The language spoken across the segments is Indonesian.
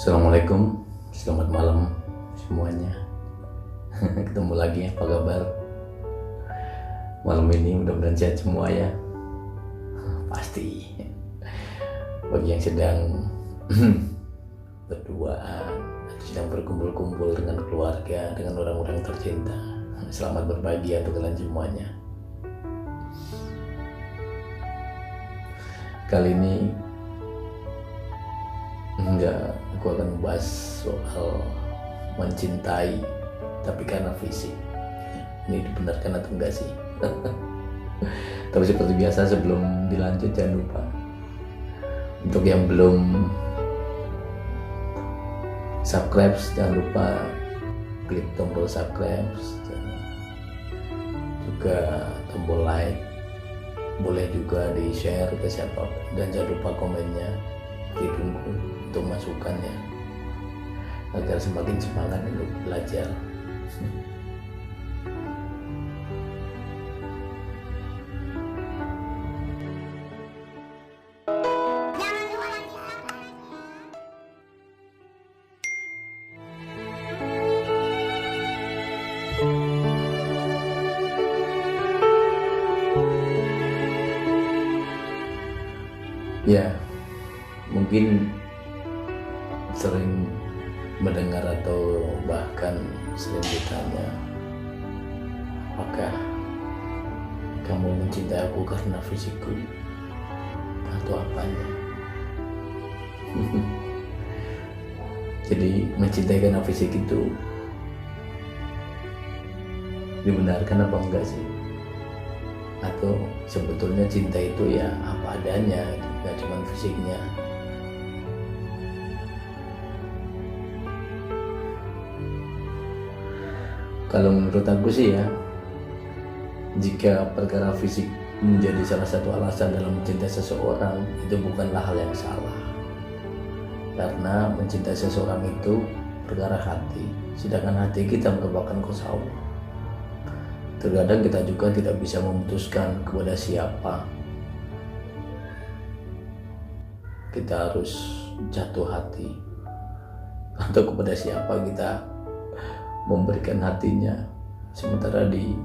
Assalamualaikum, selamat malam semuanya. Ketemu lagi, apa kabar? Malam ini mudah-mudahan sehat semua ya. Pasti. Bagi yang sedang berduaan, sedang berkumpul-kumpul dengan keluarga, dengan orang-orang tercinta, selamat berbahagia untuk kalian semuanya. Kali ini aku akan membahas soal mencintai tapi karena fisik. Ini dibenarkan atau enggak sih? Tapi seperti biasa, sebelum dilanjut jangan lupa untuk yang belum subscribe, jangan lupa klik tombol subscribe, juga tombol like, boleh juga di share ke siapa, dan jangan lupa komennya, ditunggu untuk masukannya agar semakin semangat untuk belajar. Ya, mungkin sering mendengar atau bahkan sering ditanya, apakah kamu mencintai aku karena fisikku atau apanya? Jadi mencintai karena fisik itu dibenarkan apa enggak sih? Atau sebetulnya cinta itu ya apa adanya, gak cuma fisiknya. Kalau menurut aku sih ya, jika perkara fisik menjadi salah satu alasan dalam mencintai seseorang, itu bukanlah hal yang salah. Karena mencintai seseorang itu perkara hati, sedangkan hati kita merupakan kuasa Allah. Terkadang kita juga tidak bisa memutuskan kepada siapa kita harus jatuh hati, atau kepada siapa kita memberikan hatinya. Sementara di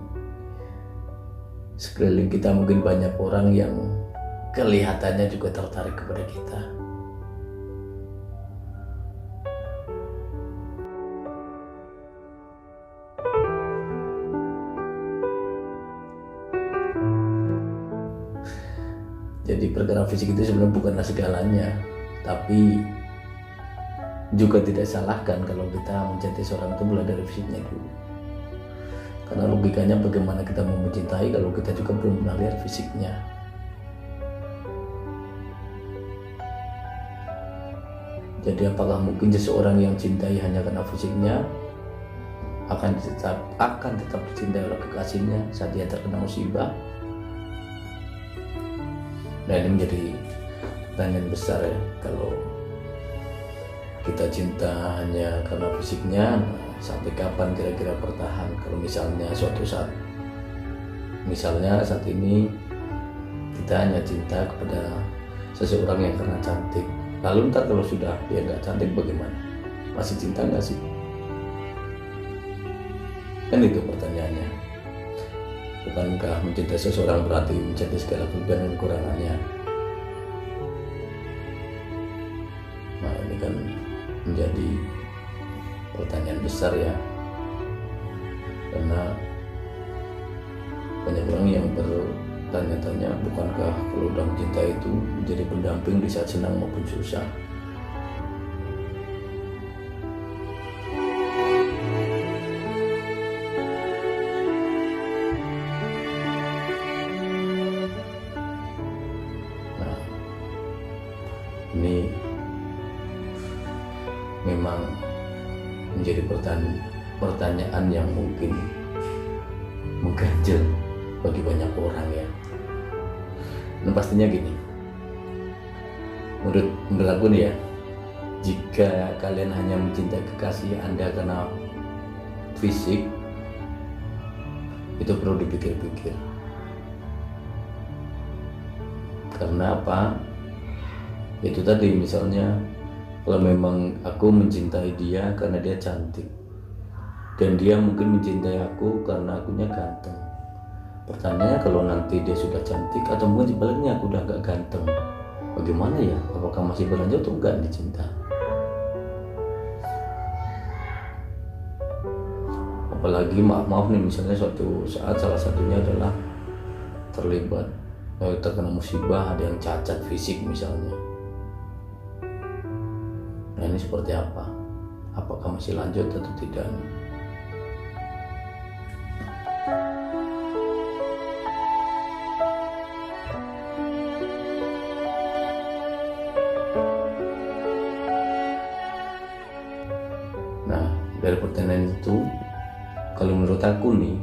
sekeliling kita mungkin banyak orang yang kelihatannya juga tertarik kepada kita. Jadi perkara fisik itu sebenarnya bukanlah segalanya, tapi juga tidak salahkan kalau kita mencintai seorang itu mulai dari fisiknya dulu. Karena logikanya bagaimana kita mau mencintai kalau kita juga belum pernah lihat fisiknya. Jadi apakah mungkin seseorang yang cintai hanya karena fisiknya akan tetap dicintai oleh kekasihnya saat dia terkena musibah? Nah, ini menjadi pertanyaan besar ya. Kalau kita cinta hanya karena fisiknya, sampai kapan kira-kira bertahan? Kalau misalnya suatu saat, misalnya saat ini kita hanya cinta kepada seseorang yang karena cantik, lalu ntar kalau sudah dia nggak cantik bagaimana? Masih cinta nggak sih? Kan itu pertanyaannya. Bukankah mencintai seseorang berarti mencintai segala kelebihan dan kekurangannya? Nah, ini kan menjadi pertanyaan besar ya, karena banyak orang yang bertanya-tanya, bukankah kalau udah mencintai itu menjadi pendamping di saat senang maupun susah? Ini memang menjadi pertanyaan yang mungkin mengganjal bagi banyak orang ya. Dan pastinya gini, menurut aku nih ya, jika kalian hanya mencintai kekasih Anda karena fisik, itu perlu dipikir-pikir. Karena apa? Itu tadi, misalnya Kalau memang aku mencintai dia karena dia cantik, dan dia mungkin mencintai aku karena akunya ganteng. Pertanyaannya, kalau nanti dia sudah cantik atau mungkin sebaliknya aku udah gak ganteng, bagaimana ya? Apakah masih berlanjut atau enggak nih cinta? Apalagi maaf nih, misalnya suatu saat salah satunya adalah terlibat terkena musibah, ada yang cacat fisik misalnya. Nah, ini seperti apa? Apakah masih lanjut atau tidak? Nah, dari pertanyaan itu, kalau menurut aku nih,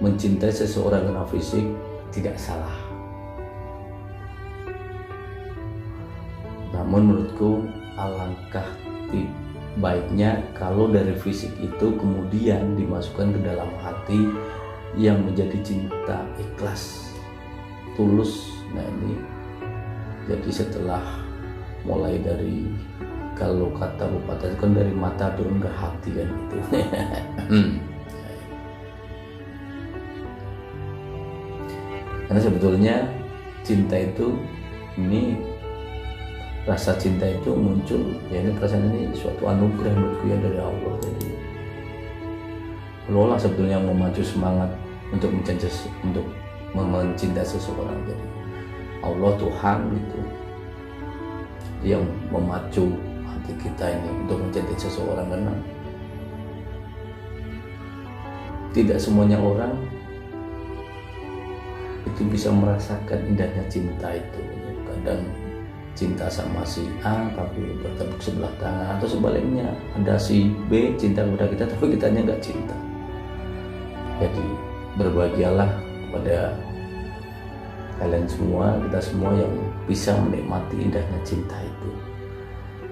mencintai seseorang karena fisik tidak salah. Namun menurutku alangkah baiknya kalau dari fisik itu kemudian dimasukkan ke dalam hati yang menjadi cinta ikhlas, tulus. Nah ini, jadi setelah mulai dari, kalau kata pepatah itu kan dari mata turun ke hati kan gitu. Karena sebetulnya cinta itu, ini rasa cinta itu muncul, ya ini perasaan ini suatu anugerah menurutku ya dari Allah. Jadi Allah lah sebetulnya yang memacu semangat untuk mencintai seseorang. Jadi Allah Tuhan gitu yang memacu hati kita ini untuk mencintai seseorang, karena tidak semuanya orang itu bisa merasakan indahnya cinta itu. Kadang cinta sama si A tapi bertepuk sebelah tangan, atau sebaliknya ada si B cinta kepada kita tapi kitanya nggak cinta. Jadi berbahagialah kepada kalian semua, kita semua yang bisa menikmati indahnya cinta itu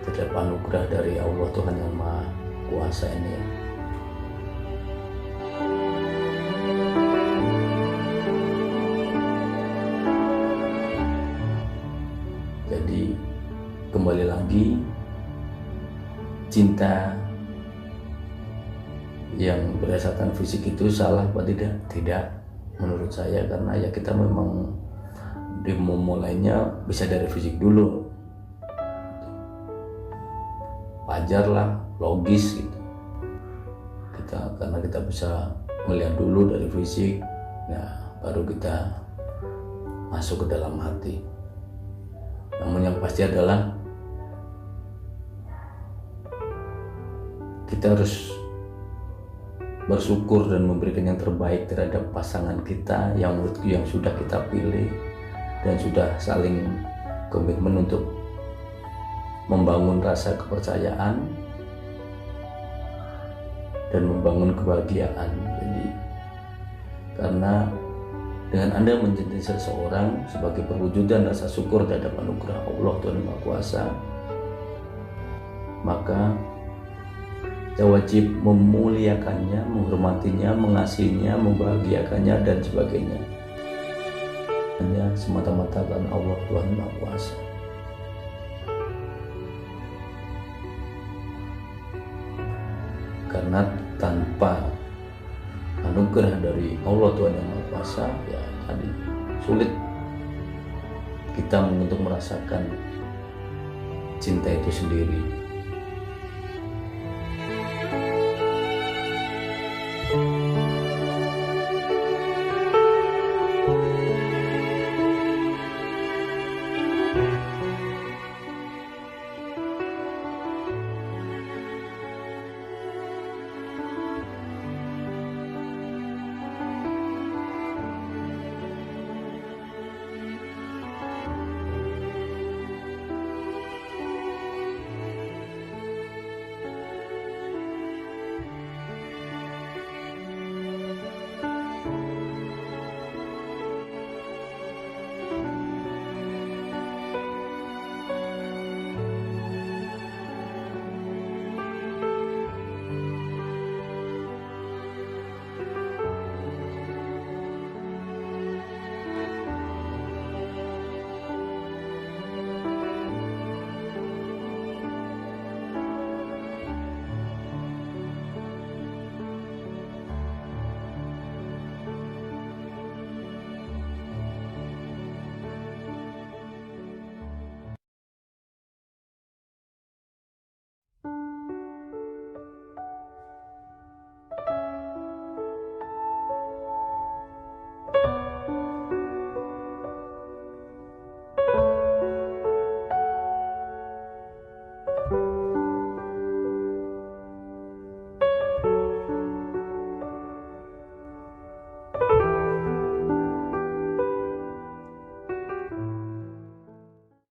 terdapat anugerah dari Allah Tuhan yang Maha Kuasa ini ya. Jadi kembali lagi, cinta yang berdasarkan fisik itu salah apa tidak? Tidak menurut saya, karena ya kita memang dimulainya bisa dari fisik dulu, wajar lah, logis gitu. Karena kita bisa melihat dulu dari fisik, nah baru kita masuk ke dalam hati. Namun yang pasti adalah kita harus bersyukur dan memberikan yang terbaik terhadap pasangan kita yang menurutku yang sudah kita pilih, dan sudah saling komitmen untuk membangun rasa kepercayaan dan membangun kebahagiaan. Jadi karena dengan Anda mencintai seseorang sebagai perwujudan rasa syukur terhadap anugerah Allah Tuhan Yang Maha Kuasa, maka kita wajib memuliakannya, menghormatinya, mengasihinya, membahagiakannya dan sebagainya, hanya semata-mata karena Allah Tuhan Yang Maha Kuasa. Karena tanpa anugerah dari Allah Tuhan Yang Maha Kuasa, ya tadi sulit kita untuk merasakan cinta itu sendiri.